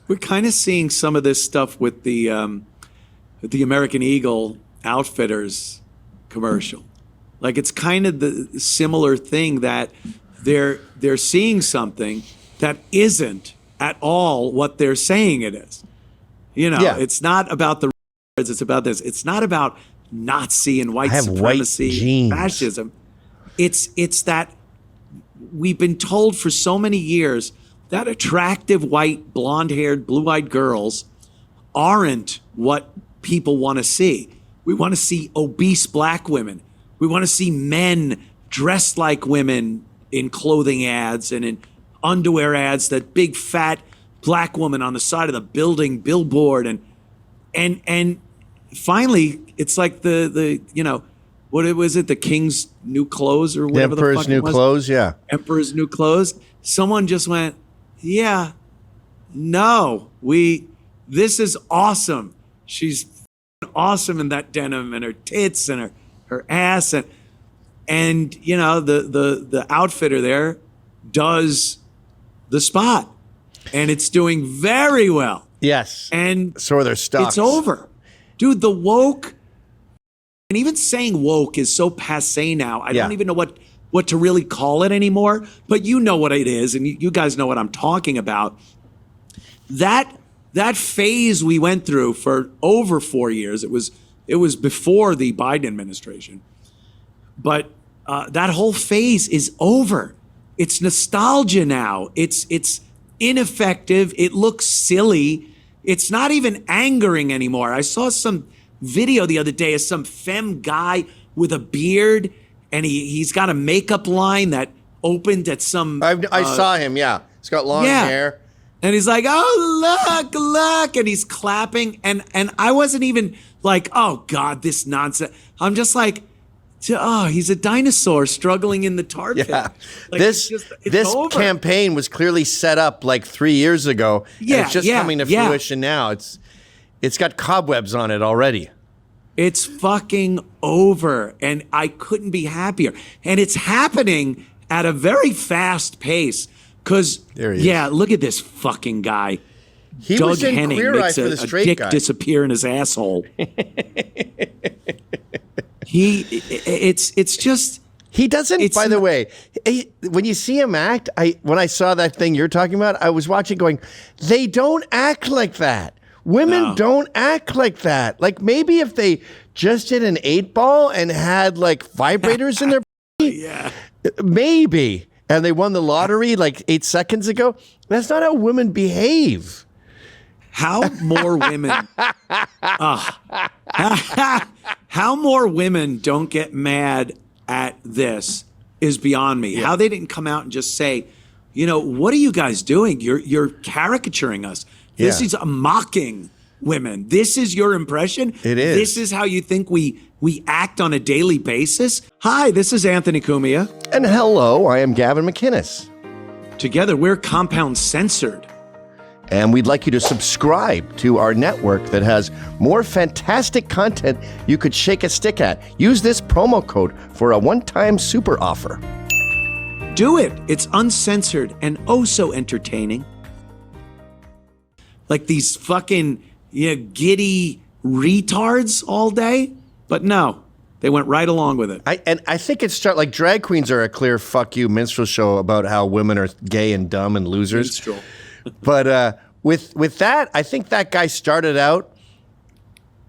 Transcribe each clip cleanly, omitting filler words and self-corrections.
we're kind of seeing some of this stuff with the American Eagle Outfitters commercial. Like it's kind of the similar thing that they're seeing something that isn't at all what they're saying it is. You know, it's not about the words, it's about this. It's not about Nazi and white supremacy, fascism. It's that we've been told for so many years that attractive white, blonde-haired, blue-eyed girls aren't what people want to see. We want to see obese black women. We want to see men dressed like women in clothing ads and in underwear ads, that big fat black woman on the side of the building billboard. And finally, it's like the you know, what was it? The King's New Clothes or whatever the fuck it was. Emperor's New Clothes, yeah. Emperor's New Clothes. Someone just went, yeah, no, this is awesome. She's awesome in that denim and her tits and her ass. And you know, the outfitter there does the spot. And it's doing very well. Yes. And so are their stocks. It's over. Dude, the woke, and even saying woke is so passé now. I don't even know what to really call it anymore. But you know what it is, and you guys know what I'm talking about. That phase we went through for over 4 years, it was before the Biden administration. But that whole phase is over. It's nostalgia now. It's ineffective. It looks silly. It's not even angering anymore. I saw some video the other day of some femme guy with a beard, and he's got a makeup line that opened at some... I saw him, yeah. He's got long hair. And he's like, oh, look, and he's clapping. And I wasn't even like, oh, God, this nonsense. I'm just like, oh, he's a dinosaur struggling in the tar pit. Yeah. Like, this over. campaign was clearly set up like 3 years ago. Yeah, and it's just coming to fruition now. It's got cobwebs on it already. It's fucking over, and I couldn't be happier. And it's happening at a very fast pace. Because, look at this fucking guy. Doug was in Henning Queer Eye makes for the a straight dick guy. disappear in his asshole. It's just... He doesn't, by the way, when you see him act, when I saw that thing you're talking about, I was watching going, they don't act like that. Women don't act like that. Like maybe if they just did an 8-ball and had like vibrators in their maybe. And they won the lottery like 8 seconds ago. That's not how women behave. How more women... how more women don't get mad at this is beyond me. How they didn't come out and just say, you know, what are you guys doing? You're caricaturing us. This is mocking women. This is your impression? It is. This is how you think we act on a daily basis? Hi, this is Anthony Cumia. And hello, I am Gavin McInnes. Together, we're Compound Censored. And we'd like you to subscribe to our network that has more fantastic content you could shake a stick at. Use this promo code for a one-time super offer. Do it. It's uncensored and oh so entertaining. Like these fucking giddy retards all day. But no, they went right along with it. I think it's like drag queens are a clear fuck you minstrel show about how women are gay and dumb and losers. Minstrel. But with that, I think that guy started out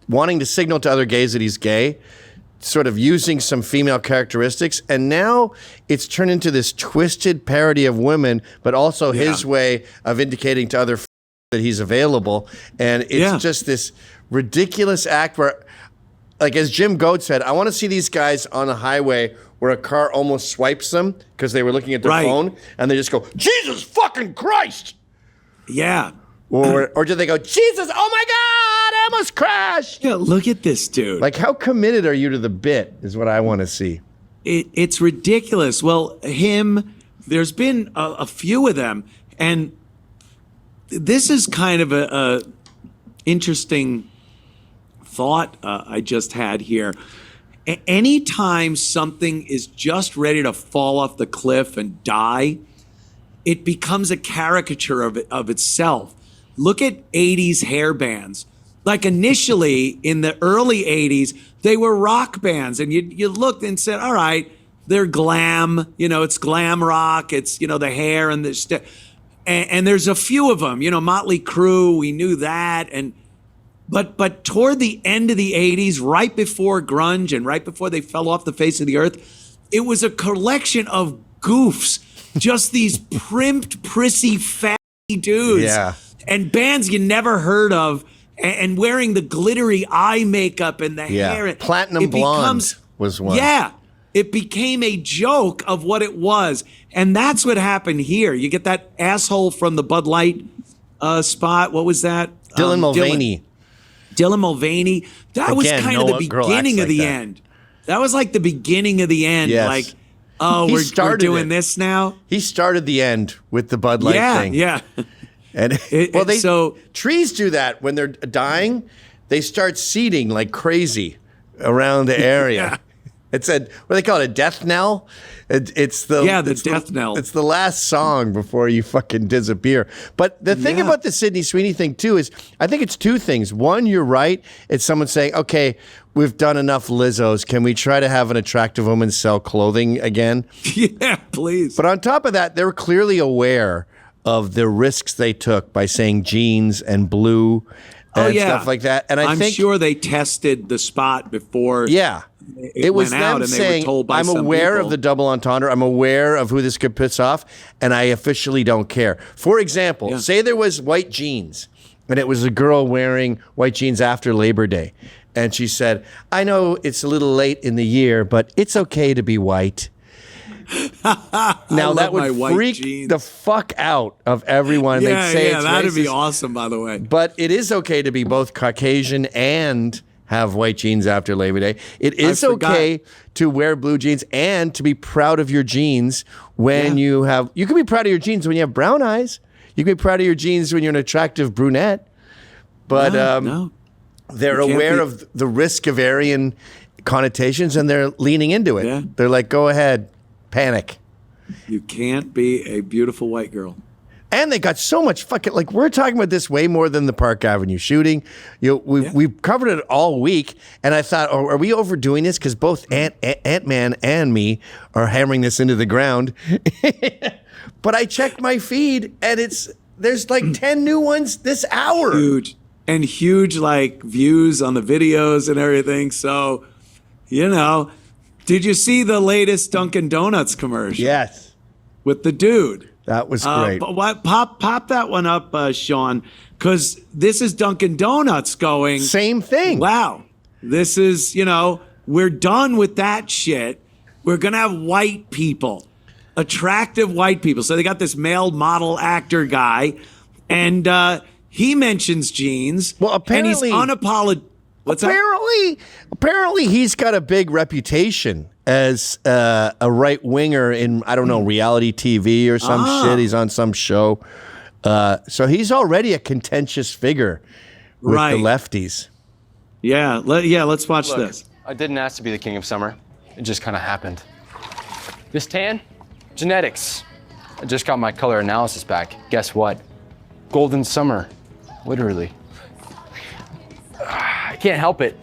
wanting to signal to other gays that he's gay, sort of using some female characteristics, and now it's turned into this twisted parody of women, but also his way of indicating to other that he's available. And it's just this ridiculous act where, like as Jim Goat said, I want to see these guys on a highway where a car almost swipes them because they were looking at their phone, and they just go, Jesus fucking Christ! Yeah. Or do they go, Jesus, oh my God, I almost crashed. Yeah, look at this dude. Like, how committed are you to the bit is what I want to see. It's ridiculous. Well, there's been a few of them. And this is kind of a interesting thought I just had here. Anytime something is just ready to fall off the cliff and die, it becomes a caricature of itself. look at 80s hair bands. Like initially in the early 80s, they were rock bands, and you looked and said, all right, they're glam, it's glam rock, it's, the hair and the and there's a few of them, Motley Crue, we knew that. But toward the end of the 80s, right before grunge and right before they fell off the face of the earth, it was a collection of goofs, just these primped, prissy, fatty dudes. Yeah. And bands you never heard of, and wearing the glittery eye makeup and the hair. Platinum Blonde was one. Yeah. It became a joke of what it was. And that's what happened here. You get that asshole from the Bud Light spot. What was that? Dylan Mulvaney. Dylan Mulvaney. That was kind of the beginning of the end. That was like the beginning of the end. Yes. Like, oh, we're doing this now? He started the end with the Bud Light thing. Yeah. And trees do that when they're dying. They start seeding like crazy around the area. Yeah. It's what do they call it? A death knell. It's the death knell. It's the last song before you fucking disappear. But the thing about the Sydney Sweeney thing too is, I think it's two things. One, you're right. It's someone saying, okay, we've done enough Lizzos. Can we try to have an attractive woman sell clothing again? Yeah, please. But on top of that, they're clearly aware of the risks they took by saying jeans and blue and stuff like that. And I'm sure they tested the spot before. Yeah. It was went them out and saying, they were told by I'm aware of the double entendre. I'm aware of who this could piss off, and I officially don't care. For example, say there was white jeans, and it was a girl wearing white jeans after Labor Day. And she said, I know it's a little late in the year, but it's okay to be white. Now that would freak the fuck out of everyone. Yeah, they'd say it's that'd racist. be awesome, by the way. But it is okay to be both Caucasian and have white jeans after Labor Day. It is okay to wear blue jeans and to be proud of your jeans when you can be proud of your jeans when you have brown eyes. You can be proud of your jeans when you're an attractive brunette. But they're aware of the risk of Aryan connotations, and they're leaning into it. Yeah. They're like, go ahead, panic. You can't be a beautiful white girl. And they got so much fucking, like, we're talking about this way more than the Park Avenue shooting. We've covered it all week, and I thought, are we overdoing this? Because both Ant-Man and me are hammering this into the ground. But I checked my feed, and there's like 10 new ones this hour. Huge like views on the videos and everything. So, did you see the latest Dunkin' Donuts commercial? Yes. With the dude. That was great. Pop that one up, Sean, because this is Dunkin' Donuts going. Same thing. Wow. This is, we're done with that shit. We're going to have white people, attractive white people. So they got this male model actor guy, and he mentions jeans. Well, apparently. And he's unapologetic. Apparently, he's got a big reputation as a right winger in, I don't know, reality TV or some shit. He's on some show. So he's already a contentious figure with the lefties. Yeah, let's watch this. I didn't ask to be the king of summer. It just kind of happened. This tan? Genetics. I just got my color analysis back. Guess what? Golden summer. Literally. I can't help it.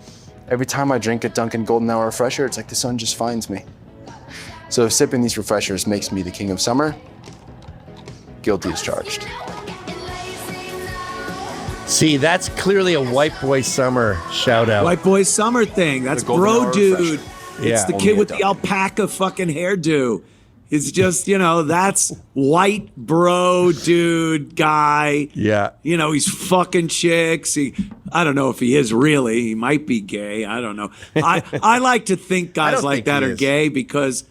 Every time I drink a Dunkin' Golden Hour refresher, it's like the sun just finds me. So if sipping these refreshers makes me the king of summer, guilty as charged. See, that's clearly a white boy summer shout out. White boy summer thing. That's bro dude. It's the kid with the alpaca fucking hairdo. It's just, that's white bro dude guy. Yeah. He's fucking chicks. I don't know if he is really. He might be gay. I don't know. I like to think guys like that are gay because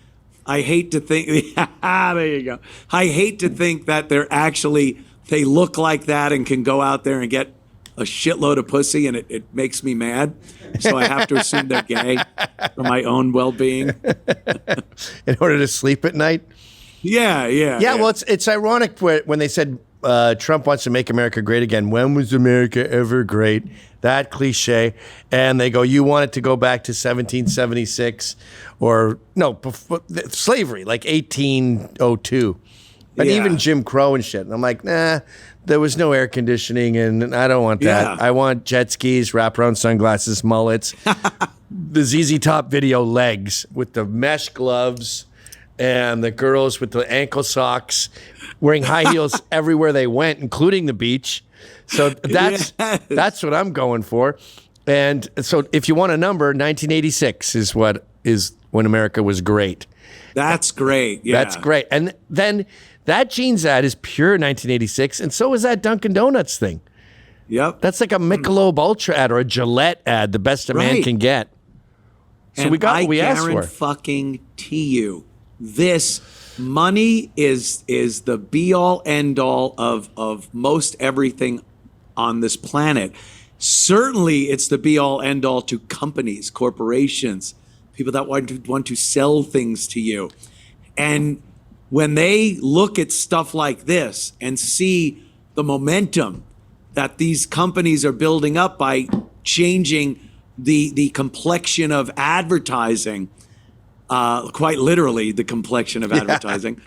I hate to think. There you go. I hate to think that they look like that and can go out there and get a shitload of pussy, and it makes me mad. So I have to assume they're gay for my own well-being. In order to sleep at night? Yeah. Well, it's ironic when they said Trump wants to make America great again. When was America ever great? That cliche. And they go, you want it to go back to 1776 or, no, before, slavery, like 1802. And even Jim Crow and shit. And I'm like, nah, there was no air conditioning, and I don't want that. Yeah. I want jet skis, wraparound sunglasses, mullets, the ZZ Top video legs with the mesh gloves, and the girls with the ankle socks, wearing high heels everywhere they went, including the beach. So that's what I'm going for. And so if you want a number, 1986 is when America was great. That's great. Yeah. That's great. And then that jeans ad is pure 1986, and so is that Dunkin' Donuts thing. Yep. That's like a Michelob Ultra ad or a Gillette ad, the best a man Right. can get. So and we got what we I asked for. fucking you, this money is the be all end all of most everything on this planet. Certainly, it's the be all end all to companies, corporations, people that want to sell things to you. And when they look at stuff like this and see the momentum that these companies are building up by changing the complexion of advertising, quite literally the complexion of advertising,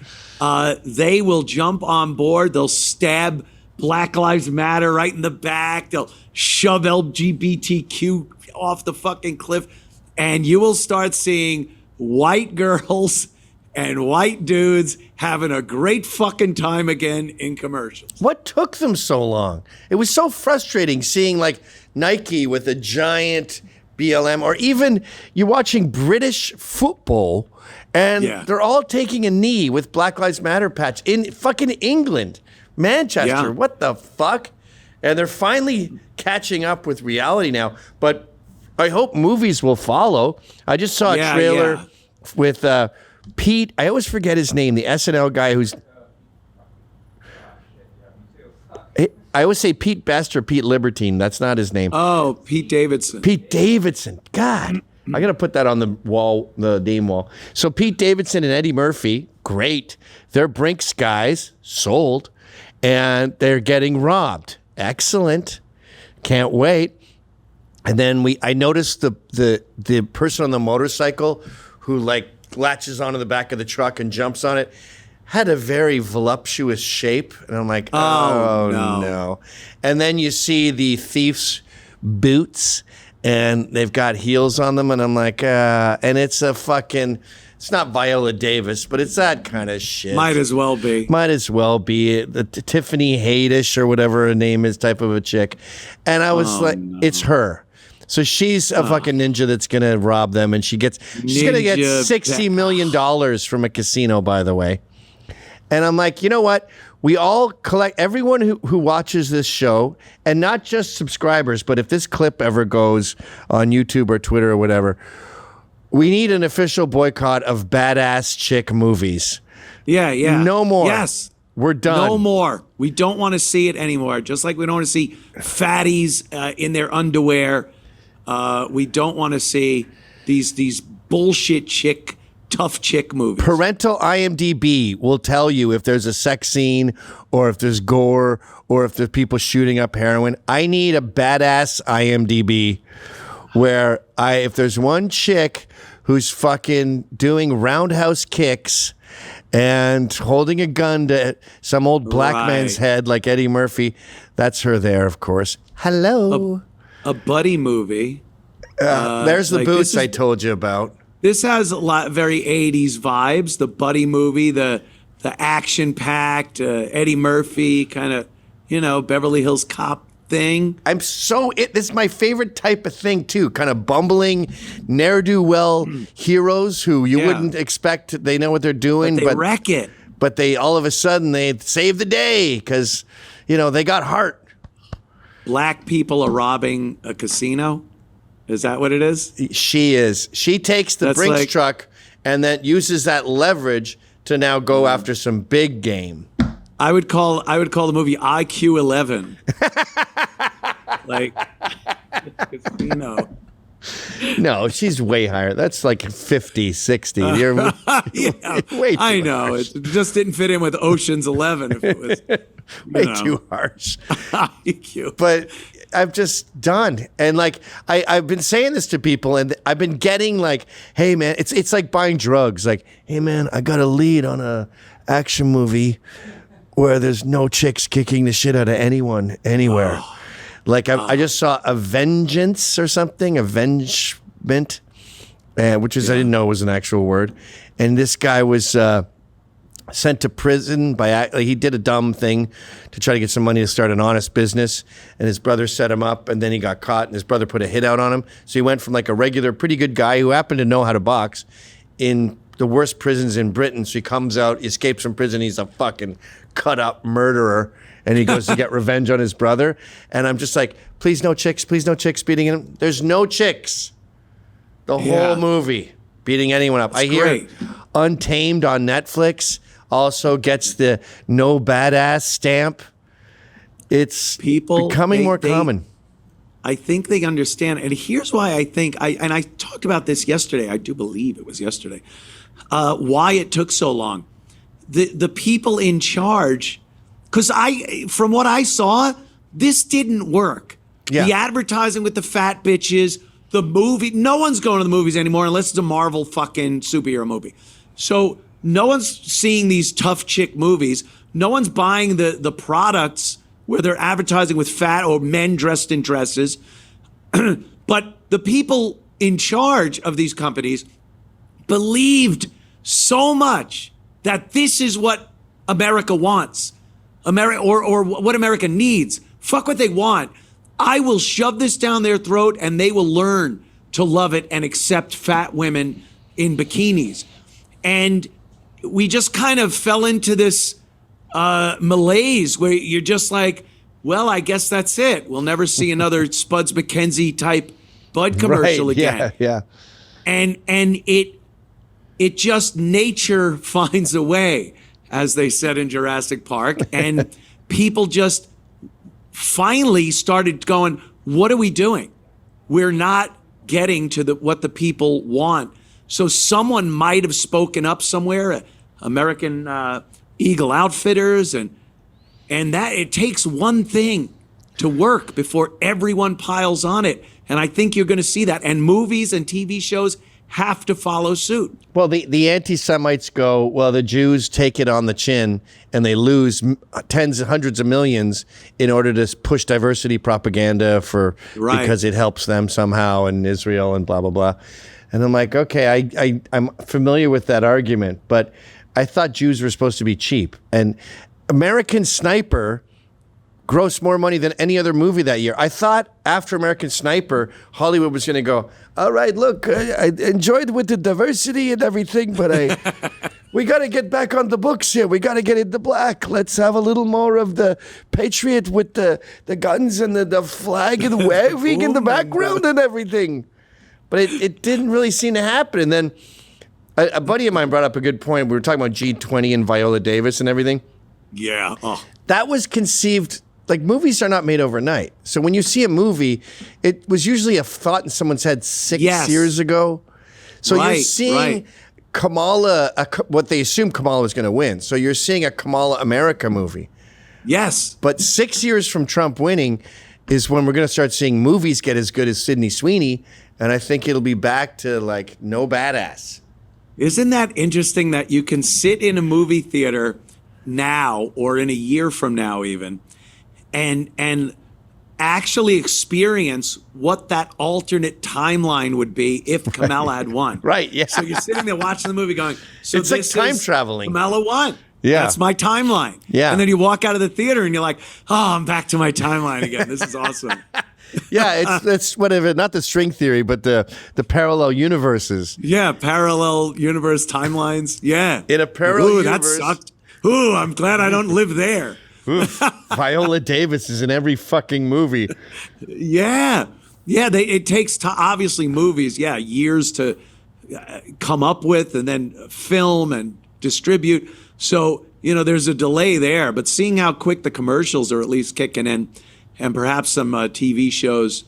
they will jump on board. They'll stab Black Lives Matter right in the back. They'll shove LGBTQ off the fucking cliff. And you will start seeing white girls and white dudes having a great fucking time again in commercials. What took them so long? It was so frustrating seeing like Nike with a giant BLM, or even you're watching British football and they're all taking a knee with Black Lives Matter patch in fucking England, Manchester. Yeah. What the fuck? And they're finally catching up with reality now. But I hope movies will follow. I just saw a trailer with Pete. I always forget his name, the SNL guy who's. I always say Pete Best or Pete Libertine. That's not his name. Oh, Pete Davidson. Pete Davidson. God. I got to put that on the wall, the name wall. So Pete Davidson and Eddie Murphy, great. They're Brinks guys, sold, and they're getting robbed. Excellent. Can't wait. And then I noticed the person on the motorcycle who like latches onto the back of the truck and jumps on it had a very voluptuous shape. And I'm like, oh no. And then you see the thief's boots and they've got heels on them. And I'm like, and it's it's not Viola Davis, but it's that kind of shit. Might as well be. Might as well be the Tiffany Haddish or whatever her name is type of a chick. And I was it's her. So she's a fucking ninja that's going to rob them. And she's going to get $60 million from a casino, by the way. And I'm like, you know what? We all collect, everyone who watches this show, and not just subscribers, but if this clip ever goes on YouTube or Twitter or whatever, we need an official boycott of badass chick movies. Yeah. No more. Yes. We're done. No more. We don't want to see it anymore. Just like we don't want to see fatties in their underwear. We don't want to see these bullshit tough chick movies. Parental IMDb will tell you if there's a sex scene or if there's gore or if there's people shooting up heroin. I need a badass IMDb where if there's one chick who's fucking doing roundhouse kicks and holding a gun to some old black man's head like Eddie Murphy, that's her there, of course. Hello. A buddy movie. There's the boots I told you about. This has a lot very 80s vibes. The buddy movie, the action packed Eddie Murphy kind of, Beverly Hills Cop thing. This is my favorite type of thing too. Kind of bumbling, ne'er-do-well heroes who you wouldn't expect they know what they're doing, but they wreck it. But they all of a sudden they save the day because they got heart. Black people are robbing a casino. Is that what it is? She is. She takes the Brinks truck and then uses that leverage to now go after some big game. I would call the movie IQ 11. Like casino. No, she's way higher. That's like 50, 60. You're way too I know. harsh. It just didn't fit in with Ocean's 11 if it was way too harsh. IQ. But I'm just done. And like I've been saying this to people, and I've been getting like, hey man, it's like buying drugs. Like, hey man, I got a lead on a action movie. where there's no chicks kicking the shit out of anyone anywhere. Like I just saw a vengeance or something, avengement, which is I didn't know was an actual word. And this guy was sent to prison he did a dumb thing to try to get some money to start an honest business, and his brother set him up, and then he got caught, and his brother put a hit out on him. So he went from like a regular, pretty good guy who happened to know how to box in the worst prisons in Britain. So he comes out, escapes from prison, he's a fucking cut up murderer, and he goes to get revenge on his brother. And I'm just like, please no chicks beating him. There's no chicks the whole movie beating anyone up. I hear Untamed on Netflix also gets the no badass stamp. It's becoming more common. I think they understand, and here's why I think I talked about this yesterday. I do believe it was yesterday. Why it took so long. The people in charge, because from what I saw, this didn't work. Yeah. The advertising with the fat bitches, the movie. No one's going to the movies anymore unless it's a Marvel fucking superhero movie. So no one's seeing these tough chick movies. No one's buying the products where they're advertising with fat or men dressed in dresses. But the people in charge of these companies believed so much that this is what America wants, or what America needs. Fuck what they want. I will shove this down their throat, and they will learn to love it and accept fat women in bikinis. And we just kind of fell into this malaise where you're just like, well, I guess that's it. We'll never see another Spuds McKenzie type Bud commercial again. Yeah. And it just, nature finds a way, as they said in Jurassic Park. And people just finally started going, what are we doing? We're not getting to what the people want. So someone might have spoken up somewhere, American Eagle Outfitters, and that it takes one thing to work before everyone piles on it. And I think you're going to see that. And movies and TV shows have to follow suit. Well, the anti-Semites go, well, the Jews take it on the chin and they lose tens and hundreds of millions in order to push diversity propaganda because it helps them somehow in Israel and blah, blah, blah. And I'm like, okay, I'm familiar with that argument, but I thought Jews were supposed to be cheap. And American Sniper grossed more money than any other movie that year. I thought after American Sniper, Hollywood was going to go, all right, look, I enjoyed with the diversity and everything, but we got to get back on the books here. We got to get into black. Let's have a little more of the patriot with the guns and the flag and waving in the background and everything. But it didn't really seem to happen. And then a buddy of mine brought up a good point. We were talking about G20 and Viola Davis and everything. Yeah. Oh. That was conceived, like movies are not made overnight. So when you see a movie, it was usually a thought in someone's head 6 years ago. So you're seeing Kamala, what they assumed Kamala was going to win. So you're seeing a Kamala America movie. Yes. But 6 years from Trump winning is when we're going to start seeing movies get as good as Sydney Sweeney. And I think it'll be back to like no badass. Isn't that interesting that you can sit in a movie theater now or in a year from now even and actually experience what that alternate timeline would be if Kamala had won. Right, yeah. So you're sitting there watching the movie going, so it's like time traveling. Kamala won. Yeah. That's my timeline. Yeah. And then you walk out of the theater and you're like, oh, I'm back to my timeline again. This is awesome. Yeah, it's whatever, not the string theory, but the parallel universes. Yeah, parallel universe timelines. Yeah. In a parallel universe. That sucked. Ooh, I'm glad I don't live there. Viola Davis is in every fucking movie. Yeah. Yeah, it takes obviously movies, years to come up with and then film and distribute. So, there's a delay there, but seeing how quick the commercials are at least kicking in, and perhaps some TV shows.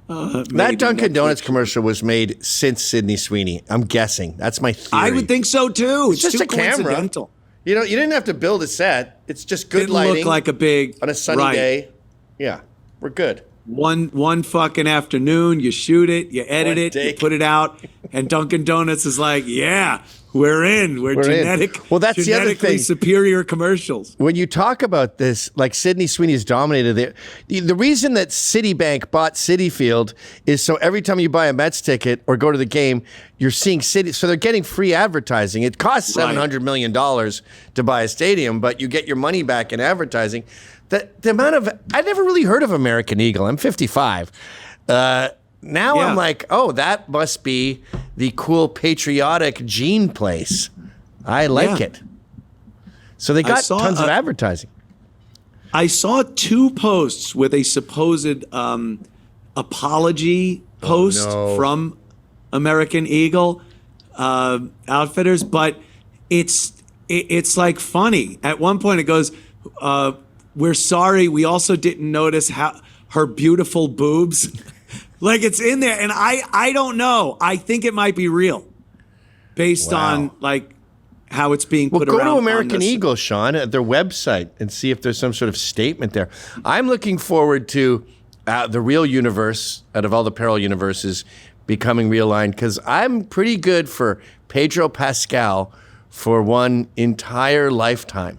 That Dunkin' Donuts commercial was made since Sydney Sweeney. I'm guessing. That's my theory. I would think so too. It's just too a camera. Coincidental. You didn't have to build a set. It's just good lighting. Didn't look like a big on a sunny day. Yeah, we're good. One fucking afternoon, you shoot it, you edit it, you put it out, And Dunkin' Donuts is like, yeah, we're in. We're in. Well, that's the other genetically thing. superior commercials. When you talk about this, like Sydney Sweeney's dominated it. The reason that Citibank bought Citi Field is so every time you buy a Mets ticket or go to the game, you're seeing Citi. So they're getting free advertising. It costs $700 million to buy a stadium, but you get your money back in advertising. The amount of, I never really heard of American Eagle. I'm 55. Now I'm like, oh, that must be the cool patriotic gene place. I like it. So they got tons of advertising. I saw 2 posts with a supposed apology post from American Eagle Outfitters, but it's like funny. At one point it goes, we're sorry, we also didn't notice how her beautiful boobs. Like it's in there, and I don't know. I think it might be real, based on like how it's being put around. Go to American Eagle, Sean, at their website and see if there's some sort of statement there. I'm looking forward to the real universe out of all the parallel universes becoming realigned, because I'm pretty good for Pedro Pascal for one entire lifetime.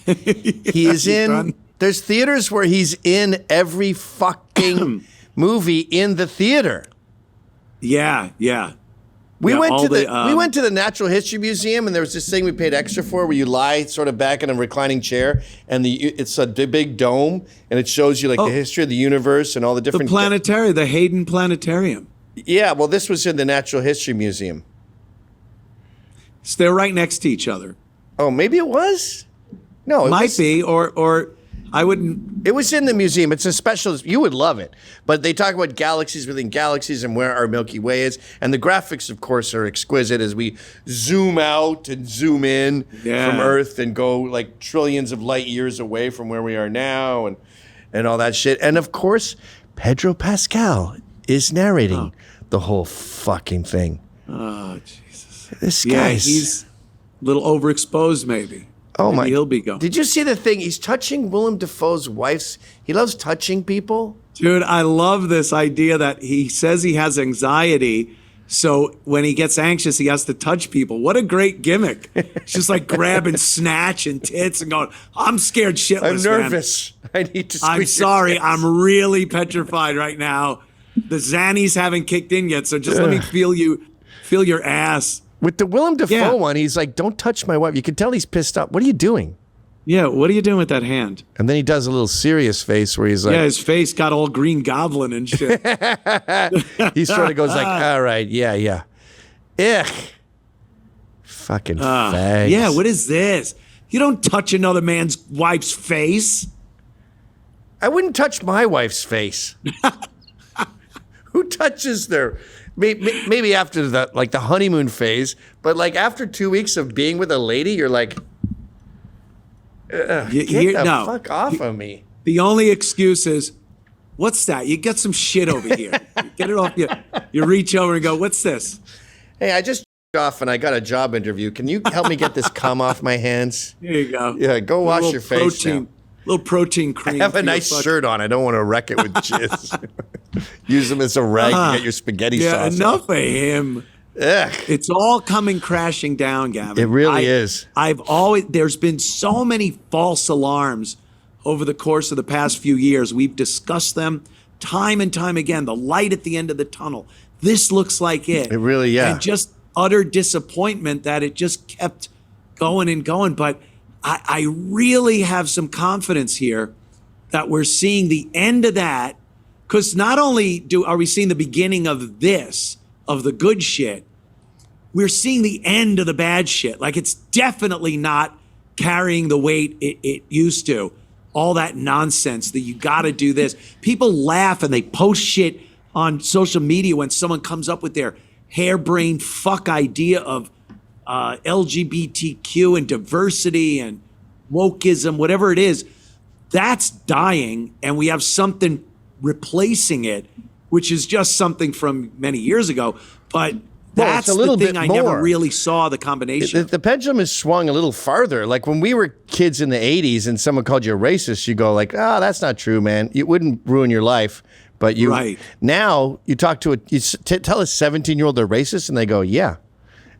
He is in. There's theaters where he's in every fucking movie in the theater. Yeah. We went to the Natural History Museum, and there was this thing we paid extra for where you lie sort of back in a reclining chair, and it's a big dome, and it shows you like the history of the universe and all the different... The planetarium, the Hayden Planetarium. Yeah, well, this was in the Natural History Museum. So they're right next to each other. Oh, maybe it was? No, it might be, or I wouldn't. It was in the museum. It's a special. You would love it. But they talk about galaxies within galaxies and where our Milky Way is. And the graphics, of course, are exquisite as we zoom out and zoom in from Earth and go like trillions of light years away from where we are now and all that shit. And of course, Pedro Pascal is narrating the whole fucking thing. Oh, Jesus. This guy's... he's a little overexposed, maybe. Oh, maybe my. He'll be going. Did you see the thing? He's touching Willem Dafoe's wife's... He loves touching people. Dude, I love this idea that he says he has anxiety, so when he gets anxious, he has to touch people. What a great gimmick. It's just like grabbing snatch and tits and going, I'm scared shitless, I'm nervous. Man. I need to I'm sorry. I'm really petrified right now. The Xannies haven't kicked in yet, so just let me feel your ass. With the Willem Dafoe one, he's like, don't touch my wife. You can tell he's pissed off. What are you doing? Yeah, what are you doing with that hand? And then he does a little serious face where he's like... Yeah, his face got all Green Goblin and shit. He sort of goes like, all right, yeah. Ugh. Fucking fags. Yeah, what is this? You don't touch another man's wife's face. I wouldn't touch my wife's face. Who touches their... Maybe after the honeymoon phase, but like after 2 weeks of being with a lady, you're like, get the fuck off of me. The only excuse is, what's that? You get some shit over here. Get it off you. You reach over and go, what's this? Hey, I just off and I got a job interview. Can you help me get this cum off my hands? There you go. Yeah, go wash your face now. Little protein cream. I have a nice shirt on. I don't want to wreck it with jizz. Use them as a rag to get your spaghetti sauce. Yeah, enough of him. Ugh. It's all coming crashing down, Gavin. It really is. There's been so many false alarms over the course of the past few years. We've discussed them time and time again. The light at the end of the tunnel. This looks like it. It really, yeah. And just utter disappointment that it just kept going and going. But I really have some confidence here that we're seeing the end of that, because not only are we seeing the beginning of this, of the good shit, we're seeing the end of the bad shit. Like it's definitely not carrying the weight it used to. All that nonsense that you got to do this. People laugh and they post shit on social media when someone comes up with their harebrained fuck idea of LGBTQ and diversity and wokeism, whatever it is. That's dying, and we have something replacing it, which is just something from many years ago. But That's a little the thing bit I more. never really saw the combination. The pendulum has swung a little farther. Like when we were kids in the 80s and someone called you a racist, you go like, that's not true, man. It wouldn't ruin your life. But now you talk to tell a 17-year-old they're racist and they go, yeah.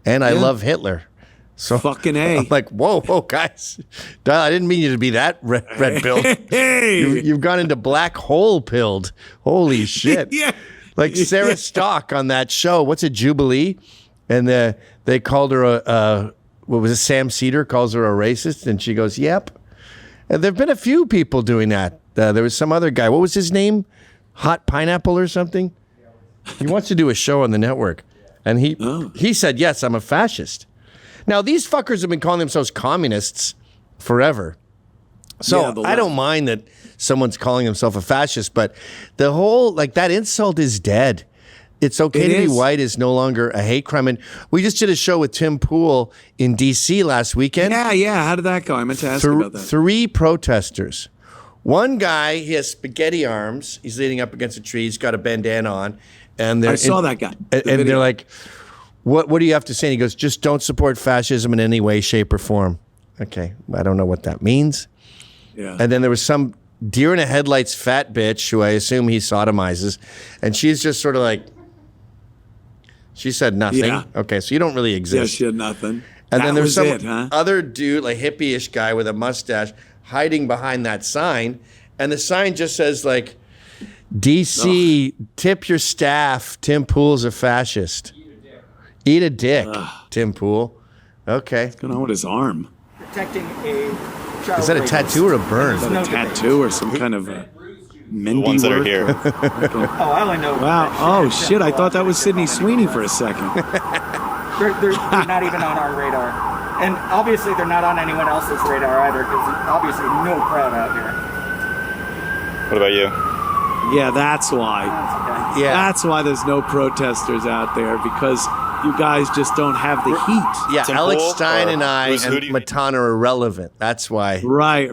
And I love Hitler. So fucking A. I'm like, whoa, guys. I didn't mean you to be that red-pilled. Hey. You've gone into black hole-pilled. Holy shit. Yeah. Like Sarah Stock on that show. What's it, Jubilee? And they called her what was it? Sam Cedar calls her a racist, and she goes, "Yep." And there've been a few people doing that. There was some other guy. What was his name? Hot Pineapple or something. He wants to do a show on the network, and he said, "Yes, I'm a fascist." Now these fuckers have been calling themselves communists forever. So I don't mind that someone's calling himself a fascist, but the whole, like, that insult is dead. It's okay to be white is no longer a hate crime. And we just did a show with Tim Pool in D.C. last weekend. Yeah. How did that go? I meant to ask you about that. 3 protesters. One guy, he has spaghetti arms. He's leaning up against a tree. He's got a bandana on. And I saw that guy. And they're like, what do you have to say? And he goes, just don't support fascism in any way, shape, or form. Okay, I don't know what that means. Yeah. And then there was some deer in the headlights fat bitch who I assume he sodomizes. And she's just sort of like, she said nothing. Yeah. Okay, so you don't really exist. Yeah, she had nothing. And then there's some huh? other dude, like hippie-ish guy with a mustache, hiding behind that sign. And the sign just says, like, DC, tip your staff, Tim Pool's a fascist. Eat a dick, Tim Pool. Okay. What's going on with his arm? Protecting a child. Is that a tattoo or a burn? Is that a tattoo or some kind of Mendy The ones that are work? here. Oh, I only know. Wow. Oh, shit. I thought that was Sydney Sweeney for a second. They're not even on our radar. And obviously they're not on anyone else's radar either, because obviously no crowd out here. What about you? Yeah, that's why. That's okay. Yeah. That's why there's no protesters out there, because you guys just don't have the heat. Yeah, Tim Alex Pool, Stein or and I who and do you- Matan are irrelevant. That's why. Right.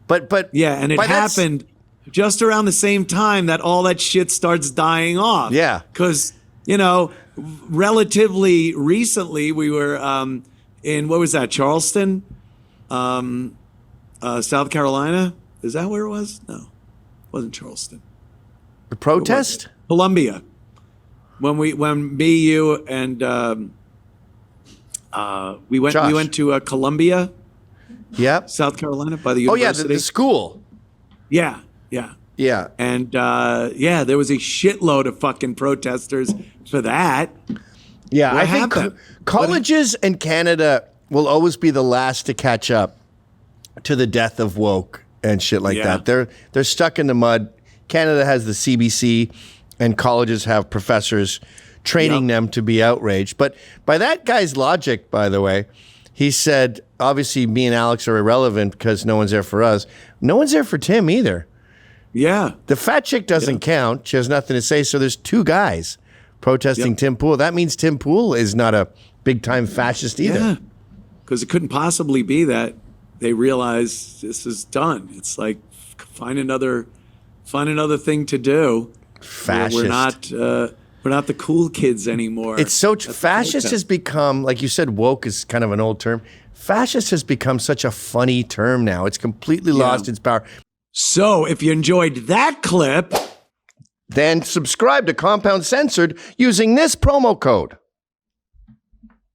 But Yeah, and it but that's- happened just around the same time that all that shit starts dying off. Yeah. Because, relatively recently we were in, what was that, Charleston? South Carolina? Is that where it was? No, it wasn't Charleston. The protest? Columbia. When me, you, and we went Josh. to Columbia, Yep. South Carolina, by the Oh yeah, university. the school. Yeah. Yeah. And there was a shitload of fucking protesters for that. Yeah, What I think happened? colleges in Canada will always be the last to catch up to the death of woke and shit like Yeah. that. They're stuck in the mud. Canada has the CBC, and colleges have professors training them to be outraged. But by that guy's logic, by the way, he said, obviously me and Alex are irrelevant because no one's there for us. No one's there for Tim either. Yeah. The fat chick doesn't count. She has nothing to say. So there's 2 guys protesting Yep. Tim Pool. That means Tim Pool is not a big-time fascist either. Yeah. Because it couldn't possibly be that they realize this is done. It's like, find another thing to do. Fascist. We're not the cool kids anymore. It's so That's the fascist protest. has become, like you said, woke is kind of an old term. Fascist has become such a funny term now. It's completely lost its power. So if you enjoyed that clip, Then subscribe to Compound Censored using this promo code.